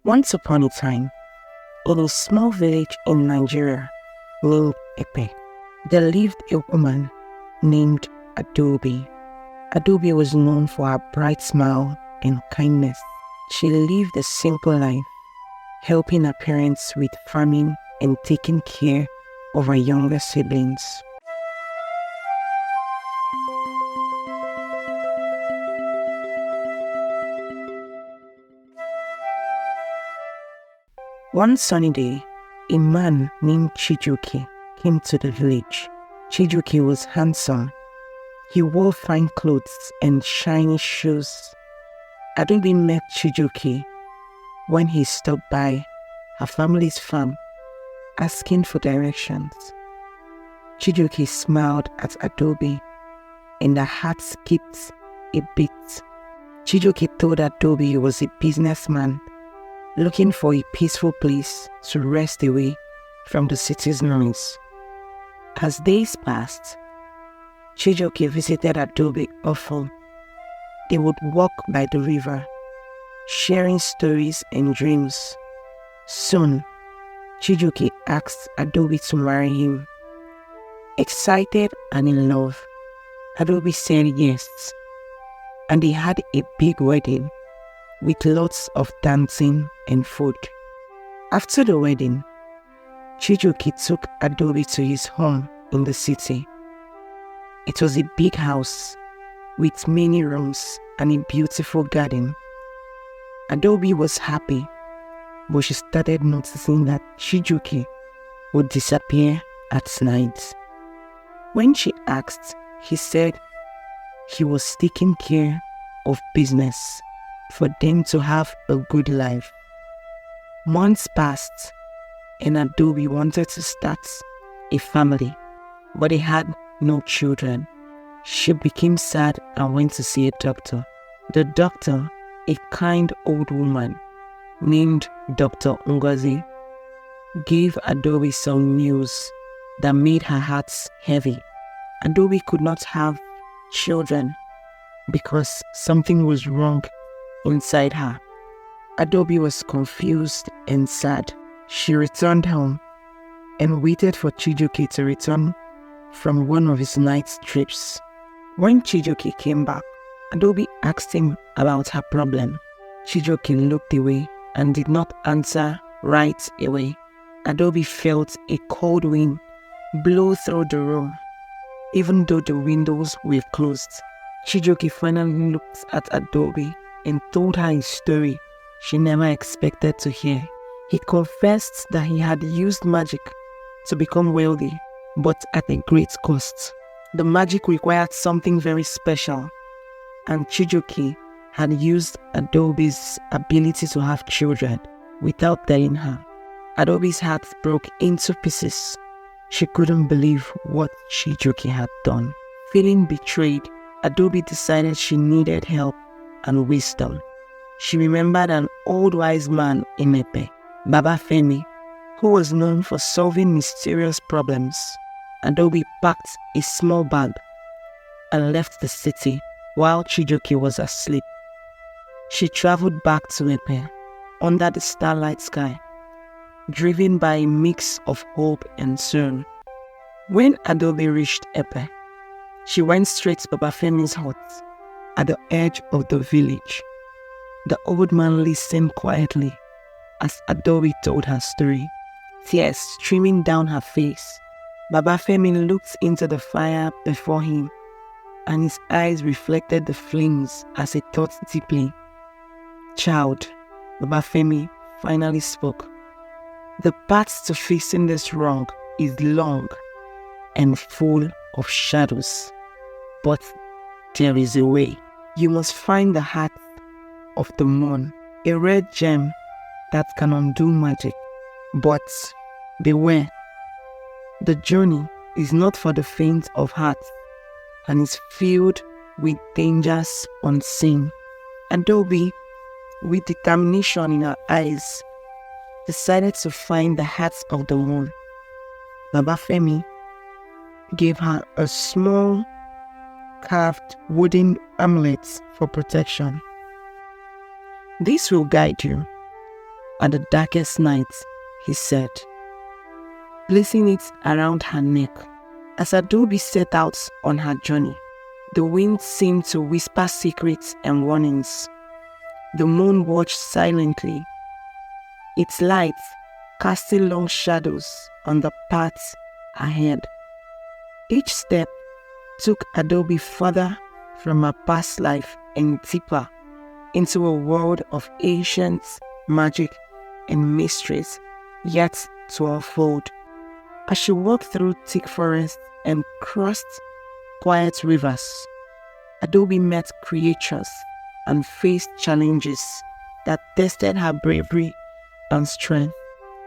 Once upon a time, in a small village in Nigeria named Epe, there lived a woman named Adubi. Adubi was known for her bright smile and kindness. She lived a simple life, helping her parents with farming and taking care of her younger siblings. One sunny day, a man named Chijuki came to the village. Chijuki was handsome. He wore fine clothes and shiny shoes. Adubi met Chijuki when he stopped by her family's farm, asking for directions. Chijuki smiled at Adubi, and her heart skipped a beat. Chijuki told Adubi he was a businessman looking for a peaceful place to rest away from the city's noise. As days passed, Chijuki visited Adubi often. They would walk by the river, sharing stories and dreams. Soon, Chijuki asked Adubi to marry him. Excited and in love, Adubi said yes, and they had a big wedding with lots of dancing and food. After the wedding, Chijuki took Adubi to his home in the city. It was a big house with many rooms and a beautiful garden. Adubi was happy, but she started noticing that Chijuki would disappear at night. When she asked, he said he was taking care of business for them to have a good life. Months passed, and Adubi wanted to start a family, but they had no children. She became sad and went to see a doctor. The doctor, a kind old woman named Dr. Ngozi, gave Adubi some news that made her heart heavy. Adubi could not have children because something was wrong inside her. Adubi was confused and sad. She returned home and waited for Chijuki to return from one of his night trips. When Chijuki came back, Adubi asked him about her problem. Chijuki looked away and did not answer right away. Adubi felt a cold wind blow through the room, even though the windows were closed. Chijuki finally looked at Adubi and told her a story she never expected to hear. He confessed that he had used magic to become wealthy, but at a great cost. The magic required something very special, and Chijuki had used Adubi's ability to have children without telling her. Adubi's heart broke into pieces. She couldn't believe what Chijuki had done. Feeling betrayed, Adubi decided she needed help and wisdom. She remembered an old wise man in Epe, Baba Femi, who was known for solving mysterious problems. Adubi packed a small bag and left the city while Chijuki was asleep. She traveled back to Epe under the starlight sky, driven by a mix of hope and sorrow. When Adubi reached Epe, she went straight to Baba Femi's hut at the edge of the village. The old man listened quietly as Adubi told her story, tears streaming down her face. Baba Femi looked into the fire before him, and his eyes reflected the flames as he thought deeply. "Child," Baba Femi finally spoke, "the path to fixing this wrong is long and full of shadows, but there is a way. You must find the heart of the moon, a red gem that can undo magic. But beware, the journey is not for the faint of heart and is filled with dangers unseen." Adubi, with determination in her eyes, decided to find the heart of the moon. Baba Femi gave her a small carved wooden amulet for protection. "This will guide you. at the darkest night, he said, placing it around her neck. As Adubi set out on her journey, the wind seemed to whisper secrets and warnings. The moon watched silently, its light casting long shadows on the path ahead. Each step took Adubi further from her past life and deeper into a world of ancient magic and mysteries yet to unfold. As she walked through thick forests and crossed quiet rivers, Adubi met creatures and faced challenges that tested her bravery and strength.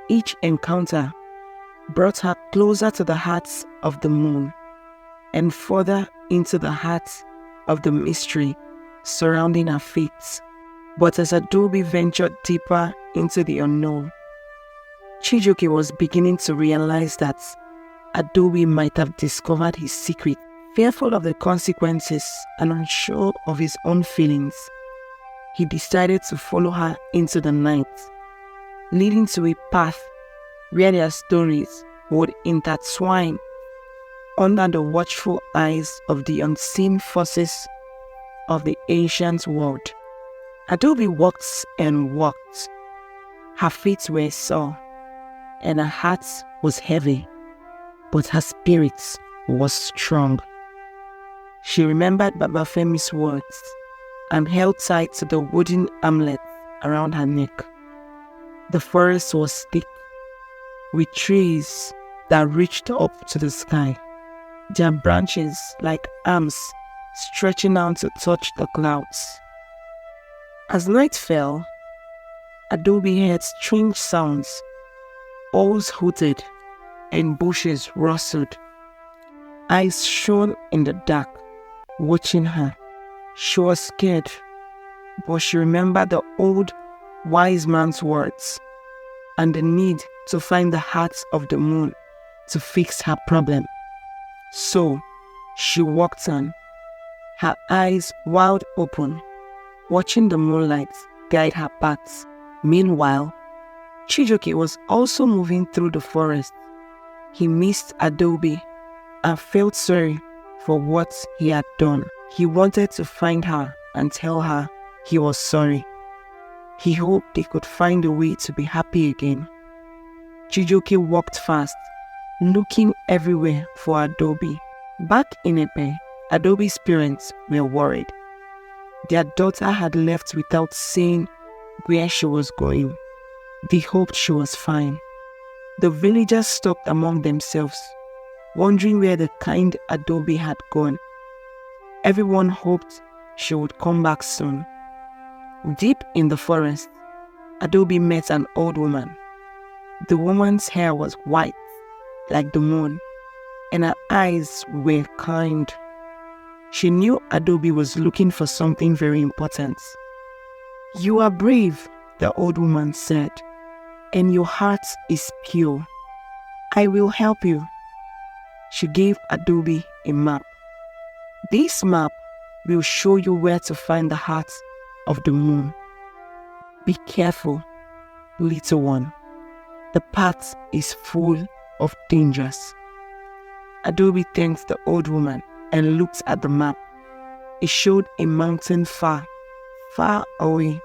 Each encounter brought her closer to the hearts of the moon and further into the hearts of the mystery surrounding her fate. But as Adubi ventured deeper into the unknown, Chijioke was beginning to realize that Adubi might have discovered his secret. Fearful of the consequences and unsure of his own feelings, he decided to follow her into the night, leading to a path where their stories would intertwine under the watchful eyes of the unseen forces of the ancient world. Adubi walked and walked. Her feet were sore and her heart was heavy, but her spirit was strong. She remembered Baba Femi's words and held tight to the wooden amulet around her neck. The forest was thick, with trees that reached up to the sky, their branches like arms stretching out to touch the clouds. As night fell, Adubi heard strange sounds. Owls hooted and bushes rustled. Eyes shone in the dark, watching her. She was scared, but she remembered the old wise man's words and the need to find the heart of the moon to fix her problem. So she walked on, her eyes wide open, watching the moonlight guide her path. Meanwhile, Chijioke was also moving through the forest. He missed Adubi and felt sorry for what he had done. He wanted to find her and tell her he was sorry. He hoped they could find a way to be happy again. Chijioke walked fast, looking everywhere for Adubi. Back in Epe, Adubi's parents were worried. Their daughter had left without saying where she was going. They hoped she was fine. The villagers stopped among themselves, wondering where the kind Adubi had gone. Everyone hoped she would come back soon. Deep in the forest, Adubi met an old woman. The woman's hair was white, like the moon, and her eyes were kind. She knew Adubi was looking for something very important. "You are brave," the old woman said, "and your heart is pure. I will help you." She gave Adubi a map. "This map will show you where to find the heart of the moon. Be careful, little one. The path is full of dangers." Adubi thanked the old woman and looked at the map. It showed a mountain far, far away.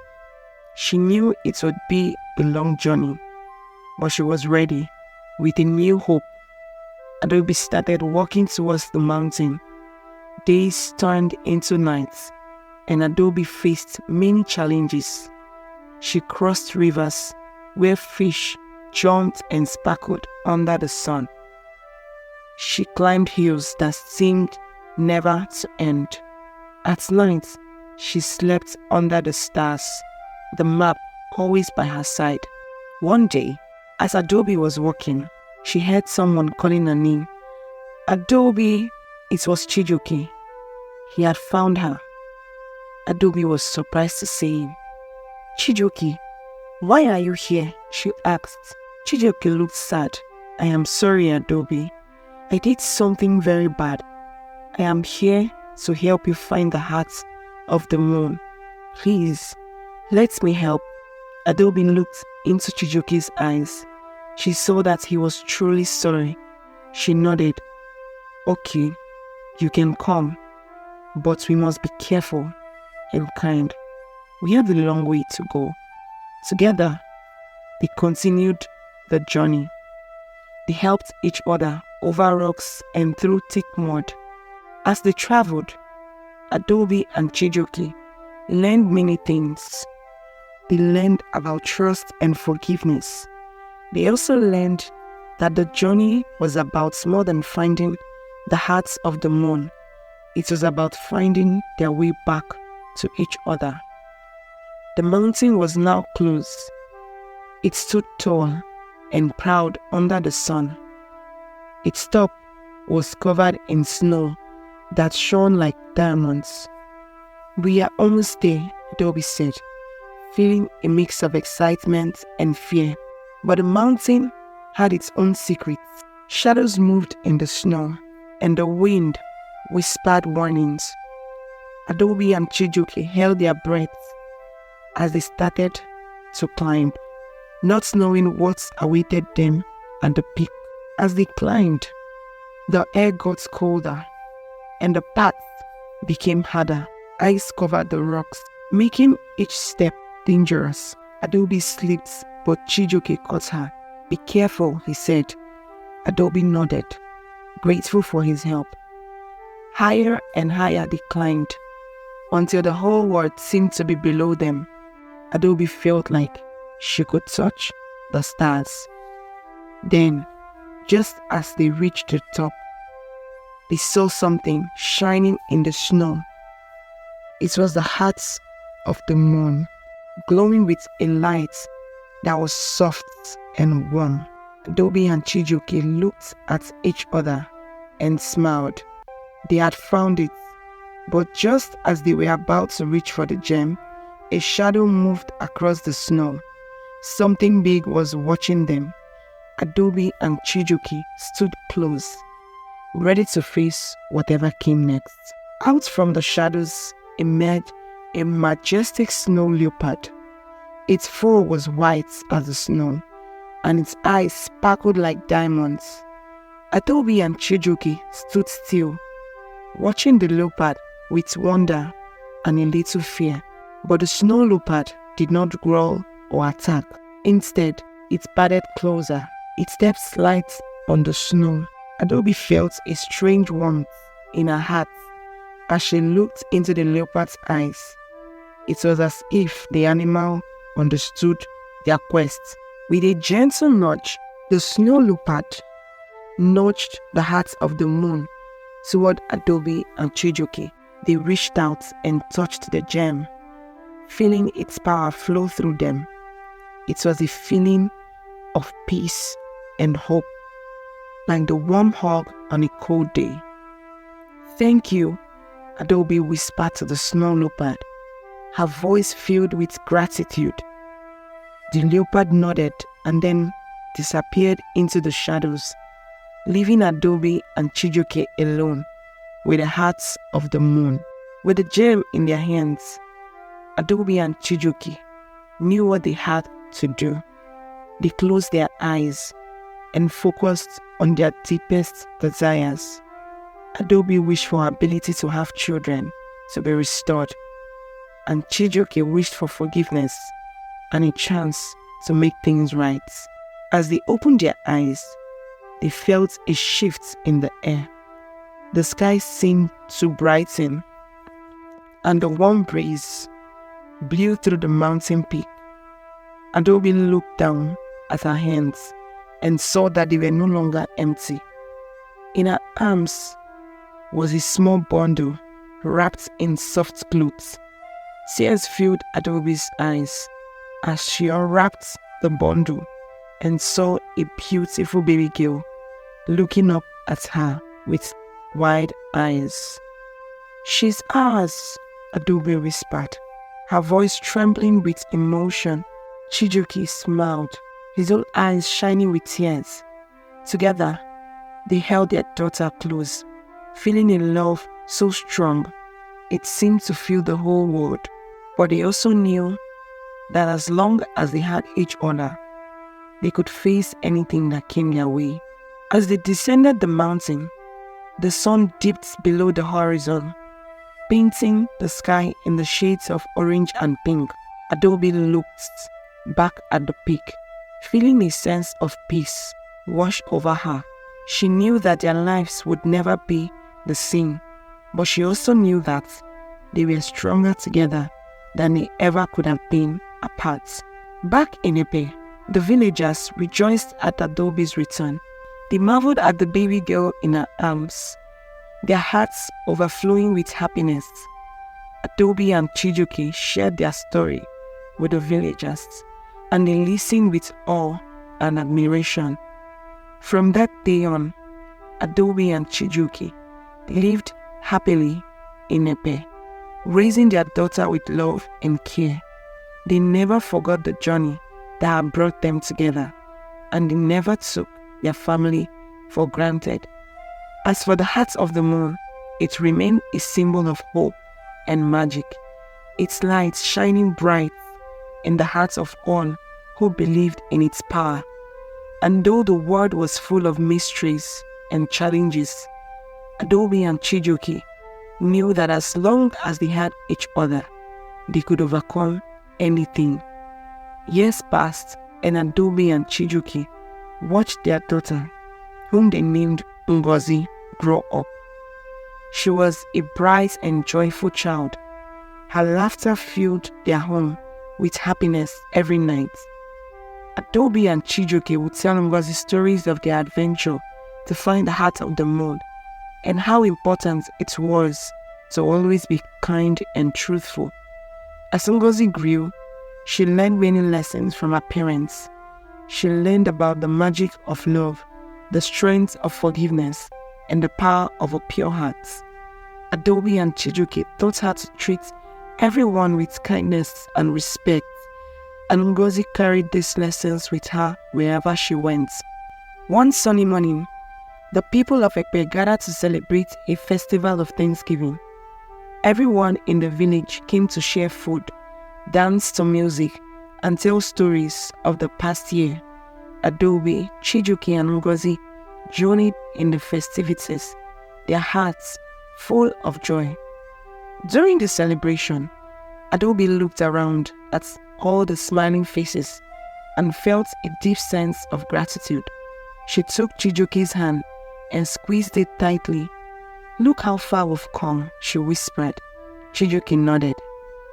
She knew it would be a long journey, but she was ready with a new hope. Adubi started walking towards the mountain. Days turned into nights, and Adubi faced many challenges. She crossed rivers where fish jumped and sparkled under the sun. She climbed hills that seemed never to end. At night, she slept under the stars, the map always by her side. One day, as Adubi was walking, she heard someone calling her name. "Adubi!" It was Chijioke. He had found her. Adubi was surprised to see him. "Chijioke, why are you here?" she asked. Chijioke looked sad. "I am sorry, Adubi. I did something very bad. I am here to help you find the heart of the moon. Please, let me help." Adobe looked into Chijuke's eyes. She saw that he was truly sorry. She nodded. Okay, you can come, but we must be careful and kind. We have a long way to go. Together, they continued the journey. They helped each other over rocks and through thick mud. As they traveled, Adobe and Chijuke learned many things. They learned about trust and forgiveness. They also learned that the journey was about more than finding the hearts of the moon. It was about finding their way back to each other. The mountain was now close. It stood tall and proud under the sun. Its top was covered in snow that shone like diamonds. We are almost there, Adobe said, feeling a mix of excitement and fear. But the mountain had its own secrets. Shadows moved in the snow, and the wind whispered warnings. Adobe and Chijuke held their breaths as they started to climb, not knowing what awaited them at the peak. As they climbed, the air got colder, and the path became harder. Ice covered the rocks, making each step dangerous. Adobe slipped, but Chijuke caught her. Be careful, he said. Adobe nodded, grateful for his help. Higher and higher they climbed, until the whole world seemed to be below them. Adobe felt like she could touch the stars. Then, just as they reached the top, they saw something shining in the snow. It was the hearts of the moon, glowing with a light that was soft and warm. Adobe and Chijuke looked at each other and smiled. They had found it, but just as they were about to reach for the gem, a shadow moved across the snow. Something big was watching them. Adobe and Chijuke stood close, ready to face whatever came next. Out from the shadows emerged a majestic snow leopard. Its fur was white as the snow, and its eyes sparkled like diamonds. Adobe and Chijuke stood still, watching the leopard with wonder and a little fear. But the snow leopard did not growl or attack. Instead, it padded closer. Its steps light on the snow. Adobe felt a strange warmth in her heart as she looked into the leopard's eyes. It was as if the animal understood their quest. With a gentle nudge, the snow leopard nudged the hearts of the moon toward Adobe and Chijuke. They reached out and touched the gem, feeling its power flow through them. It was a feeling of peace and hope, like the warm hug on a cold day. Thank you, Adobe whispered to the snow leopard, her voice filled with gratitude. The leopard nodded and then disappeared into the shadows, leaving Adobe and Chijuke alone with the hearts of the moon. With the gem in their hands, Adobe and Chijuke knew what they had to do. They closed their eyes and focused on their deepest desires. Adobe wished for her ability to have children to be restored, and Chijuke wished for forgiveness and a chance to make things right. As they opened their eyes, they felt a shift in the air. The sky seemed to brighten, and the warm breeze blew through the mountain peak. Adobe looked down at her hands and saw that they were no longer empty. In her arms was a small bundle wrapped in soft clothes. Tears filled Adobe's eyes as she unwrapped the bundle and saw a beautiful baby girl looking up at her with wide eyes. "She's ours," Adobe whispered, her voice trembling with emotion. Chijuke smiled, his old eyes shining with tears. Together, they held their daughter close, feeling a love so strong it seemed to fill the whole world. But they also knew that as long as they had each other, they could face anything that came their way. As they descended the mountain, the sun dipped below the horizon, painting the sky in the shades of orange and pink. Adubi looked back at the peak, feeling a sense of peace wash over her. She knew that their lives would never be the same, but she also knew that they were stronger together than they ever could have been apart. Back in Epe, the villagers rejoiced at Adobe's return. They marveled at the baby girl in her arms, their hearts overflowing with happiness. Adobe and Chijuki shared their story with the villagers, and they listened with awe and admiration. From that day on, Adobe and Chijuki lived happily in Epe, raising their daughter with love and care. They never forgot the journey that had brought them together, and they never took their family for granted. As for the heart of the moon, it remained a symbol of hope and magic, its light shining bright in the hearts of all who believed in its power. And though the world was full of mysteries and challenges, Adobe and Chijuki knew that as long as they had each other, they could overcome anything. Years passed, and Adobe and Chijuki watched their daughter, whom they named Ngozi, grow up. She was a bright and joyful child. Her laughter filled their home with happiness every night. Adobe and Chijuki would tell Ngozi stories of their adventure to find the heart of the moon and how important it was to always be kind and truthful. As Ngozi grew, she learned many lessons from her parents. She learned about the magic of love, the strength of forgiveness, and the power of a pure heart. Adobe and Chijuki taught her to treat everyone with kindness and respect, and Ngozi carried these lessons with her wherever she went. One sunny morning, the people of Ekpe gathered to celebrate a festival of Thanksgiving. Everyone in the village came to share food, dance to music, and tell stories of the past year. Adobe, Chijuki, and Ngozi journeyed in the festivities, their hearts full of joy. During the celebration, Adobe looked around at all the smiling faces and felt a deep sense of gratitude. She took Chijuki's hand and squeezed it tightly. "Look how far we've come," she whispered. Chijuki nodded,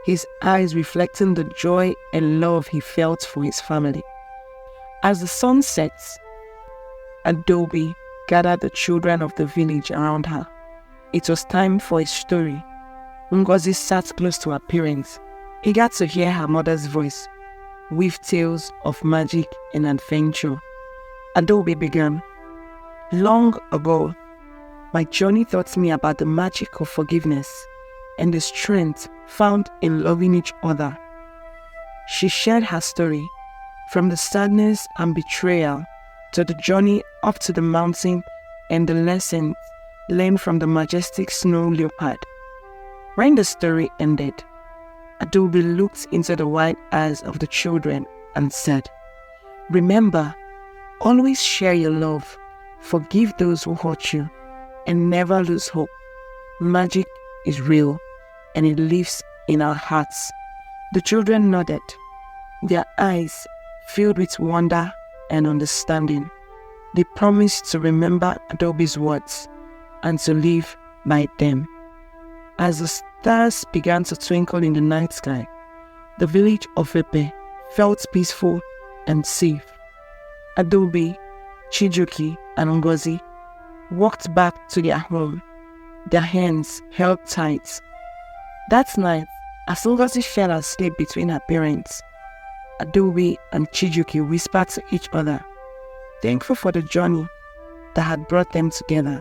his eyes reflecting the joy and love he felt for his family. As the sun set, Adobe gathered the children of the village around her. It was time for a story. Ngozi sat close to her parents, eager to hear her mother's voice, weave tales of magic and adventure. Adobe began. "Long ago, my journey taught me about the magic of forgiveness and the strength found in loving each other." She shared her story, from the sadness and betrayal to the journey up to the mountain and the lessons learned from the majestic snow leopard. When the story ended, Adobe looked into the wide eyes of the children and said, "Remember, always share your love, forgive those who hurt you, and never lose hope. Magic is real, and it lives in our hearts." The children nodded, their eyes filled with wonder and understanding. They promised to remember Adobe's words and to live by them. As the stars began to twinkle in the night sky, the village of Epe felt peaceful and safe. Adobe, Chijuki, and Ngozi walked back to their home, their hands held tight. That night, as Ngozi fell asleep between her parents, Adobe and Chijuki whispered to each other, thankful for the journey that had brought them together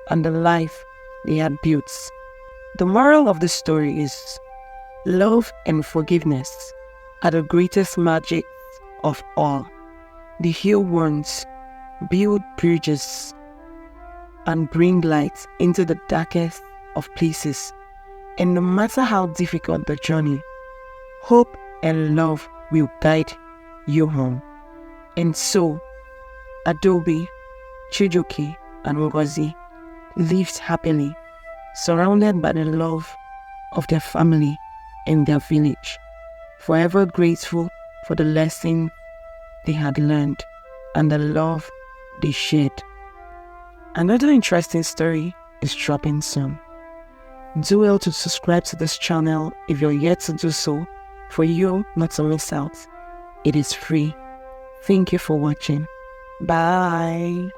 and the life they had built. The moral of the story is, love and forgiveness are the greatest magic of all. They heal wounds, build bridges, and bring light into the darkest of places. And no matter how difficult the journey, hope and love will guide you home. And so, Adubi, Chijuki, and Ngozi lived happily, surrounded by the love of their family and their village, forever grateful for the lesson they had learned and the love they shared. Another interesting story is dropping soon. Do well to subscribe to this channel if you're yet to do so, for you not to miss out. It is free. Thank you for watching. Bye.